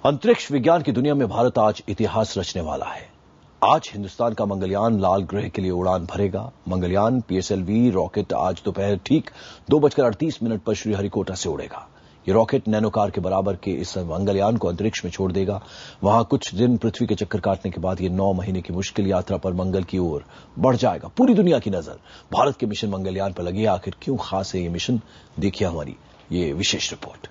अंतरिक्ष विज्ञान की दुनिया में भारत आज इतिहास रचने वाला है। आज हिंदुस्तान का मंगलयान लाल ग्रह के लिए उड़ान भरेगा। मंगलयान PSLV रॉकेट आज दोपहर ठीक 2:38 पर श्रीहरिकोटा से उड़ेगा। ये रॉकेट नैनो कार के बराबर के इस मंगलयान को अंतरिक्ष में छोड़ देगा। वहां कुछ दिन पृथ्वी के चक्कर काटने के बाद ये 9 महीने की मुश्किल यात्रा पर मंगल की ओर बढ़ जाएगा। पूरी दुनिया की नजर भारत के मिशन मंगलयान पर लगी है। आखिर क्यों खास है ये मिशन, देखिए हमारी ये विशेष रिपोर्ट।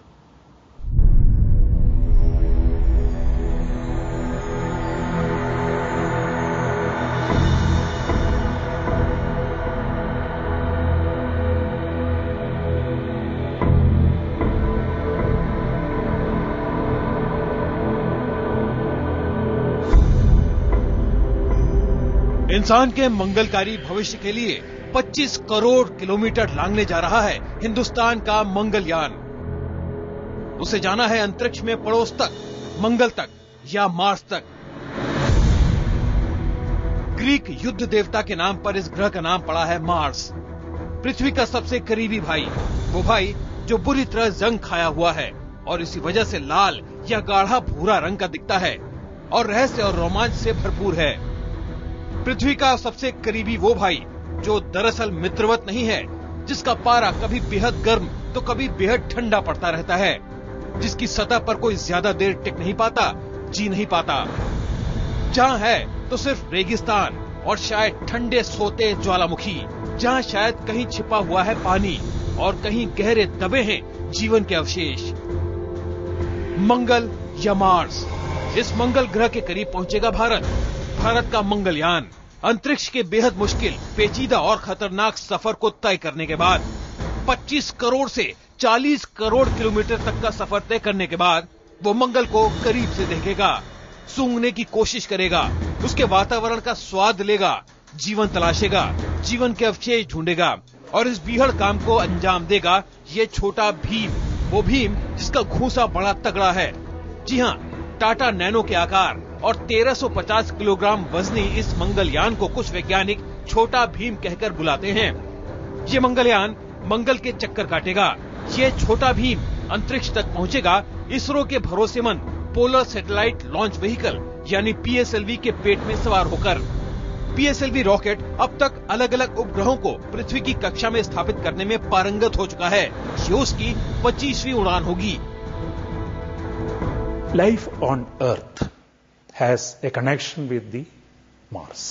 इंसान के मंगलकारी भविष्य के लिए 25 करोड़ किलोमीटर लांघने जा रहा है हिंदुस्तान का मंगलयान। उसे जाना है अंतरिक्ष में पड़ोस तक, मंगल तक या मार्स तक। ग्रीक युद्ध देवता के नाम पर इस ग्रह का नाम पड़ा है मार्स। पृथ्वी का सबसे करीबी भाई, वो भाई जो बुरी तरह जंग खाया हुआ है और इसी वजह से लाल या गाढ़ा भूरा रंग का दिखता है और रहस्य और रोमांच से भरपूर है। पृथ्वी का सबसे करीबी वो भाई जो दरअसल मित्रवत नहीं है, जिसका पारा कभी बेहद गर्म तो कभी बेहद ठंडा पड़ता रहता है, जिसकी सतह पर कोई ज्यादा देर टिक नहीं पाता, जी नहीं पाता। जहां है तो सिर्फ रेगिस्तान और शायद ठंडे सोते ज्वालामुखी, जहां शायद कहीं छिपा हुआ है पानी और कहीं गहरे दबे हैं जीवन के अवशेष। मंगल या मार्स, इस मंगल ग्रह के करीब पहुंचेगा भारत का मंगलयान। अंतरिक्ष के बेहद मुश्किल, पेचीदा और खतरनाक सफर को तय करने के बाद 25 करोड़ से 40 करोड़ किलोमीटर तक का सफर तय करने के बाद वो मंगल को करीब से देखेगा, सूंघने की कोशिश करेगा, उसके वातावरण का स्वाद लेगा, जीवन तलाशेगा, जीवन के अवशेष ढूंढेगा और इस बीहड़ काम को अंजाम देगा ये छोटा भीम, वो भीम जिसका घूंसा बड़ा तगड़ा है। जी हाँ, टाटा नैनो के आकार और 1350 किलोग्राम वजनी इस मंगलयान को कुछ वैज्ञानिक छोटा भीम कहकर बुलाते हैं। ये मंगलयान मंगल के चक्कर काटेगा। ये छोटा भीम अंतरिक्ष तक पहुंचेगा इसरो के भरोसेमंद पोलर सैटेलाइट लॉन्च व्हीकल यानी PSLV के पेट में सवार होकर। PSLV रॉकेट अब तक अलग अलग उपग्रहों को पृथ्वी की कक्षा में स्थापित करने में पारंगत हो चुका है। ये उसकी 25वीं उड़ान होगी। Life on Earth has a connection with the Mars.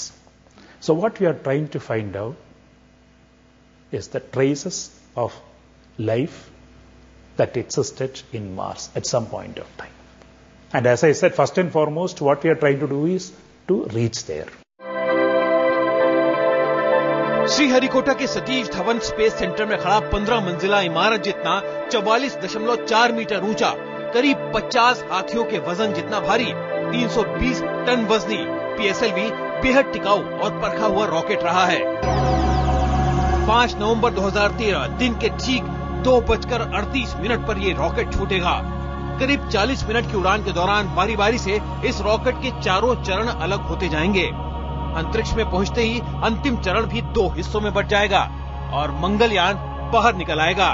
So what we are trying to find out is the traces of life that existed in Mars at some point of time. And as I said, first and foremost, what we are trying to do is to reach there. Sriharikota के Satish Dhawan space centre में खड़ा 15 मंजिला इमारत जितना 44.4 metre ऊंचा, करीब 50 हाथियों के वजन जितना भारी, 320 टन वजनी PSLV बेहद टिकाऊ और परखा हुआ रॉकेट रहा है। 5 नवंबर 2013 दिन के ठीक 2:38 पर ये रॉकेट छूटेगा। करीब 40 मिनट की उड़ान के दौरान बारी बारी से इस रॉकेट के चारों चरण अलग होते जाएंगे। अंतरिक्ष में पहुंचते ही अंतिम चरण भी 2 हिस्सों में बंट जाएगा और मंगलयान बाहर निकल आएगा।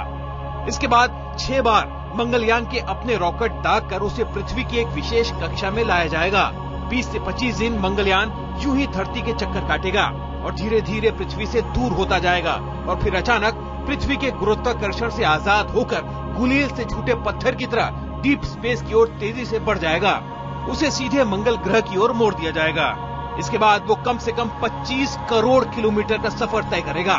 इसके बाद 6 बार मंगलयान के अपने रॉकेट दाग कर उसे पृथ्वी की एक विशेष कक्षा में लाया जाएगा। 20 से 25 दिन मंगलयान यूं ही धरती के चक्कर काटेगा और धीरे धीरे पृथ्वी से दूर होता जाएगा और फिर अचानक पृथ्वी के गुरुत्वाकर्षण से आजाद होकर गुलेल से छूटे पत्थर की तरह डीप स्पेस की ओर तेजी से बढ़ जाएगा। उसे सीधे मंगल ग्रह की ओर मोड़ दिया जाएगा। इसके बाद वो कम से कम 25 करोड़ किलोमीटर का सफर तय करेगा।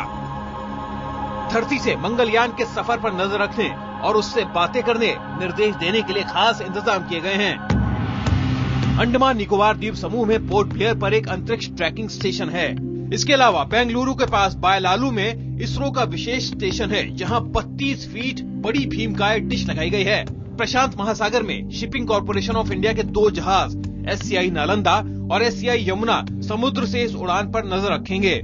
धरती से मंगलयान के सफर पर नजर रखने और उससे बातें करने, निर्देश देने के लिए खास इंतजाम किए गए हैं। अंडमान निकोबार द्वीप समूह में पोर्ट ब्लेयर पर एक अंतरिक्ष ट्रैकिंग स्टेशन है। इसके अलावा बेंगलुरु के पास बायलालू में इसरो का विशेष स्टेशन है, जहां 32 फीट बड़ी भीमकाय डिश लगाई गई है। प्रशांत महासागर में शिपिंग कॉर्पोरेशन ऑफ इंडिया के 2 जहाज SCI नालंदा और SCI यमुना समुद्र से इस उड़ान पर नजर रखेंगे।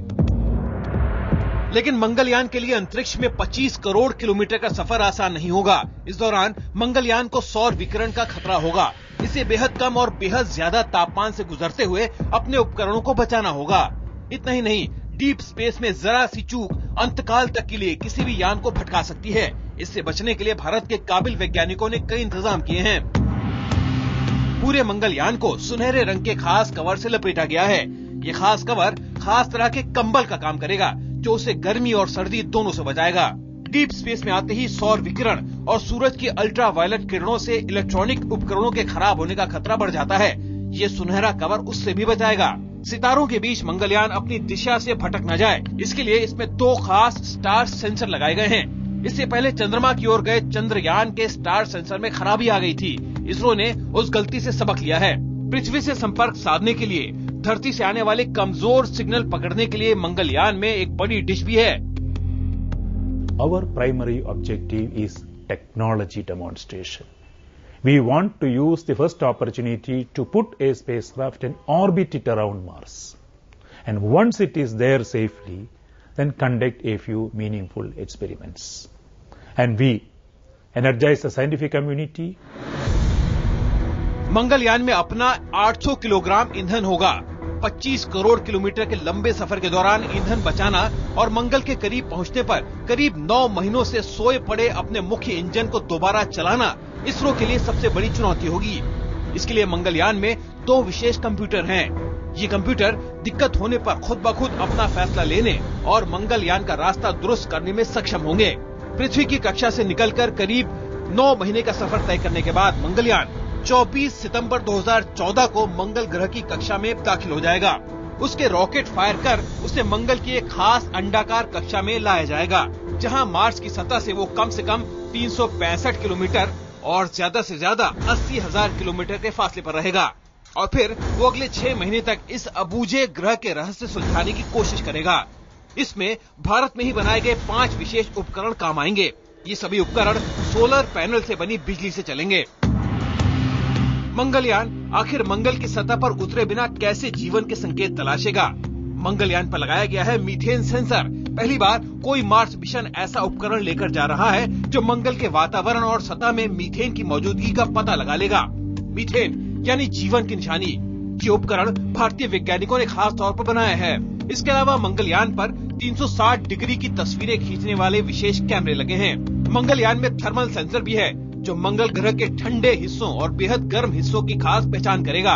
लेकिन मंगलयान के लिए अंतरिक्ष में 25 करोड़ किलोमीटर का सफर आसान नहीं होगा। इस दौरान मंगलयान को सौर विकिरण का खतरा होगा। इसे बेहद कम और बेहद ज्यादा तापमान से गुजरते हुए अपने उपकरणों को बचाना होगा। इतना ही नहीं, डीप स्पेस में जरा सी चूक अंतकाल तक के लिए किसी भी यान को भटका सकती है। इससे बचने के लिए भारत के काबिल वैज्ञानिकों ने कई इंतजाम किए हैं। पूरे मंगलयान को सुनहरे रंग के खास कवर से लपेटा गया है। ये खास कवर खास तरह के कंबल का काम करेगा जो उसे गर्मी और सर्दी दोनों से बचाएगा। डीप स्पेस में आते ही सौर विकिरण और सूरज की अल्ट्रावायलेट किरणों से इलेक्ट्रॉनिक उपकरणों के खराब होने का खतरा बढ़ जाता है। ये सुनहरा कवर उससे भी बचाएगा। सितारों के बीच मंगलयान अपनी दिशा से भटक न जाए, इसके लिए इसमें 2 खास स्टार सेंसर लगाए गए हैं। इससे पहले चंद्रमा की ओर गए चंद्रयान के स्टार सेंसर में खराबी आ गई थी। इसरो ने उस गलती से सबक लिया है। पृथ्वी से संपर्क साधने के लिए धरती से आने वाले कमजोर सिग्नल पकड़ने के लिए मंगलयान में एक बड़ी डिश भी है। Our primary objective is technology demonstration. We want to use the first opportunity to put a spacecraft in orbit it around Mars. And once it is there safely, then conduct a few meaningful experiments. And we energize the scientific community. Mangalyaan में अपना 800 kilogram ईंधन होगा। 25 crore kilometre के लंबे सफर के दौरान ईंधन बचाना और मंगल के करीब पहुंचने पर करीब 9 महीनों से सोए पड़े अपने मुख्य इंजन को दोबारा चलाना इसरो के लिए सबसे बड़ी चुनौती होगी। इसके लिए मंगलयान में 2 विशेष कंप्यूटर हैं। ये कंप्यूटर दिक्कत होने पर खुद ब खुद अपना फैसला लेने और मंगलयान का रास्ता दुरुस्त करने में सक्षम होंगे। पृथ्वी की कक्षा से निकलकर करीब 9 महीने का सफर तय करने के बाद मंगलयान 24 सितंबर 2014 को मंगल ग्रह की कक्षा में दाखिल हो जाएगा। उसके रॉकेट फायर कर उसे मंगल की एक खास अंडाकार कक्षा में लाया जाएगा, जहां मार्स की सतह से वो कम से कम 365 किलोमीटर और ज्यादा से ज्यादा 80,000 किलोमीटर के फासले पर रहेगा। और फिर वो अगले 6 महीने तक इस अबूझे ग्रह के रहस्य सुलझाने की कोशिश करेगा। इसमें भारत में ही बनाए गए 5 विशेष उपकरण काम आएंगे। ये सभी उपकरण सोलर पैनल से बनी बिजली से चलेंगे। मंगलयान आखिर मंगल की सतह पर उतरे बिना कैसे जीवन के संकेत तलाशेगा? मंगलयान पर लगाया गया है मीथेन सेंसर। पहली बार कोई मार्स मिशन ऐसा उपकरण लेकर जा रहा है जो मंगल के वातावरण और सतह में मीथेन की मौजूदगी का पता लगा लेगा। मीथेन यानी जीवन की निशानी। ये उपकरण भारतीय वैज्ञानिकों ने खास तौर पर बनाया है। इसके अलावा मंगलयान पर 360 डिग्री की तस्वीरें खींचने वाले विशेष कैमरे लगे हैं। मंगलयान में थर्मल सेंसर भी है जो मंगल ग्रह के ठंडे हिस्सों और बेहद गर्म हिस्सों की खास पहचान करेगा,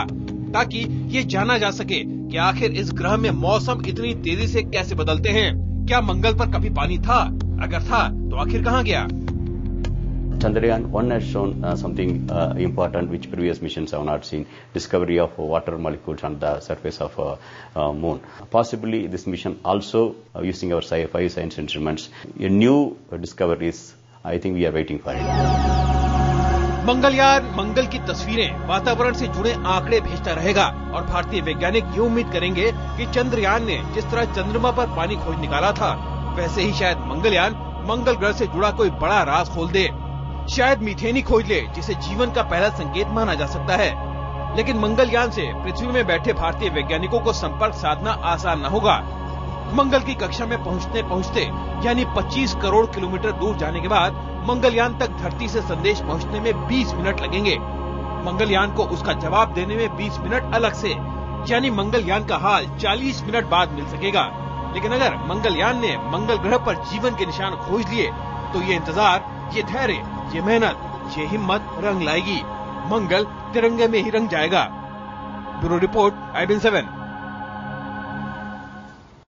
ताकि ये जाना जा सके कि आखिर इस ग्रह में मौसम इतनी तेजी से कैसे बदलते हैं। क्या मंगल पर कभी पानी था? अगर था तो आखिर कहाँ गया? Chandrayaan 1 has shown something important which previous missions have not seen, discovery of water molecules on the surface of moon. Possibly this mission also using our sci-fi science instruments, a new discoveries, I think we are waiting for it. Mangalyaan मंगल की तस्वीरें, वातावरण से जुड़े आंकड़े भेजता रहेगा और भारतीय वैज्ञानिक ये उम्मीद करेंगे कि चंद्रयान ने जिस तरह चंद्रमा पर पानी खोज निकाला था, वैसे ही शायद मंगलयान मंगल ग्रह से जुड़ा कोई बड़ा राज खोल दे। शायद मीथेन ही खोज ले, जिसे जीवन का पहला संकेत माना जा सकता है। लेकिन मंगलयान से पृथ्वी में बैठे भारतीय वैज्ञानिकों को संपर्क साधना आसान न होगा। मंगल की कक्षा में पहुंचते यानी 25 करोड़ किलोमीटर दूर जाने के बाद मंगलयान तक धरती से संदेश पहुंचने में 20 मिनट लगेंगे। मंगलयान को उसका जवाब देने में 20 मिनट अलग से, यानी मंगलयान का हाल 40 मिनट बाद मिल सकेगा। लेकिन अगर मंगलयान ने मंगल ग्रह पर जीवन के निशान खोज लिए तो ये इंतजार, ये धैर्य, ये मेहनत, ये हिम्मत रंग लाएगी। मंगल तिरंगे में ही रंग जाएगा। Bureau report, IBN7।